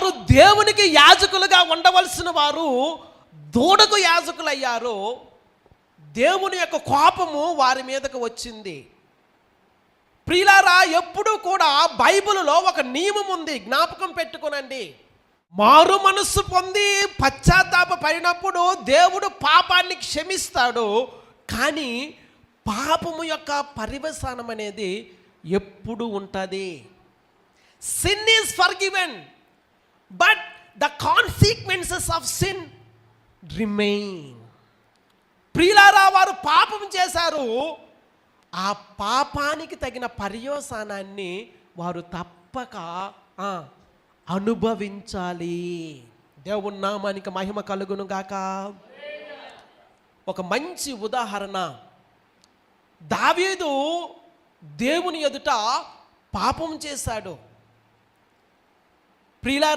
వారు దేవునికి యాజకులుగా ఉండవలసిన వారు దూడకు యాజకులు అయ్యారు. దేవుని యొక్క కోపము వారి మీదకు వచ్చింది. ప్రియులారా, ఎప్పుడూ కూడా బైబిలులో ఒక నియమం ఉంది, జ్ఞాపకం పెట్టుకోనండి. మారు మనస్సు పొంది పశ్చాత్తాప పడినప్పుడు దేవుడు పాపాన్ని క్షమిస్తాడు. కానీ పాపము యొక్క పర్యవసానం అనేది ఎప్పుడు ఉంటుంది. Sin is forgiven, but the consequences of sin remain. ప్రియులారా, వారు పాపం చేశారు. ఆ పాపానికి తగిన పర్యవసానాన్ని వారు తప్పక అనుభవించాలి. దేవుని నామానికి మహిమ కలుగును గాక. ఒక మంచి ఉదాహరణ, దావీదు దేవుని ఎదుట పాపం చేశాడు. ప్రియులారా,